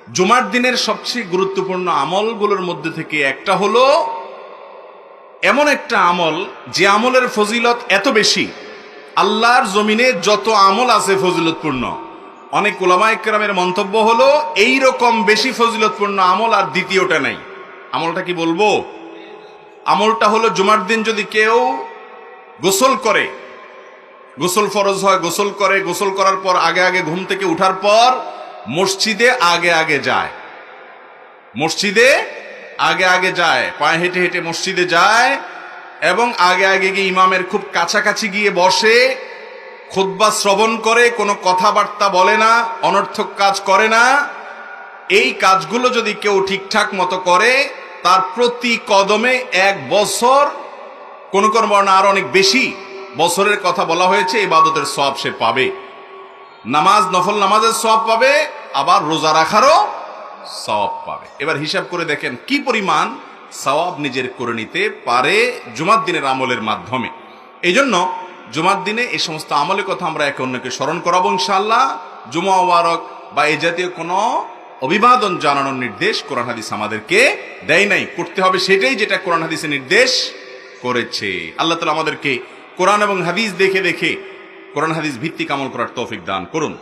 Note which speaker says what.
Speaker 1: জুমার দিনের সবচেয়ে গুরুত্বপূর্ণ আমলগুলোর মধ্যে থেকে একটা হলো এমন একটা আমল যে আমলের ফজিলত এত বেশি, আল্লাহর জমিনে যত আমল আছে ফজিলতপূর্ণ, অনেক উলামায়ে কেরামের মন্তব্য হলো এই রকম বেশি ফজিলতপূর্ণ আমল আর দ্বিতীয়টা নাই। আমলটা কি বলবো? আমলটা হলো জুমার দিন যদি কেউ গোসল করে, গোসল ফরজ হয়, গোসল করে, গোসল করার পর আগে আগে ঘুম থেকে উঠার পর মসজিদে আগে আগে যায়, মসজিদে আগে আগে যায়, পায়ে হেঁটে হেঁটে মসজিদে যায় এবং আগে আগে গিয়ে ইমামের খুব কাছাকাছি গিয়ে বসে খুতবা শ্রবণ করে, কোনো কথাবার্তা বলে না, অনর্থক কাজ করে না। এই কাজগুলো যদি কেউ ঠিকঠাক মতো করে তার প্রতি কদমে 1 বছর, কোন কোন বর্ণনা আর অনেক বেশি বছরের কথা বলা হয়েছে, ইবাদতের সওয়াব সে পাবে। নামাজ, নফল নামাজের সওয়াব পাবে, আবার রোজা রাখারও সওয়াব পাবে। এবার হিসাব করে দেখেন কি পরিমাণ সওয়াব নিজের করে নিতে পারে জুমার দিনের আমলের মাধ্যমে। এই জন্য জুমার দিনে এই সমস্ত আমলের কথা আমরা একে অন্যকে স্মরণ করাবো ইনশাআল্লাহ। জুমা মুবারক বা এই জাতীয় কোনো অভিবাদন জানানোর নির্দেশ কোরআন হাদিস আমাদেরকে দেয় নাই, করতে হবে সেটাই যেটা কোরআন হাদিসে নির্দেশ করেছে। আল্লাহ তাআলা আমাদেরকে কোরআন এবং হাদিস দেখে দেখে কোরআন হাদিস ভিত্তিক আমল করার তৌফিক দান করুন।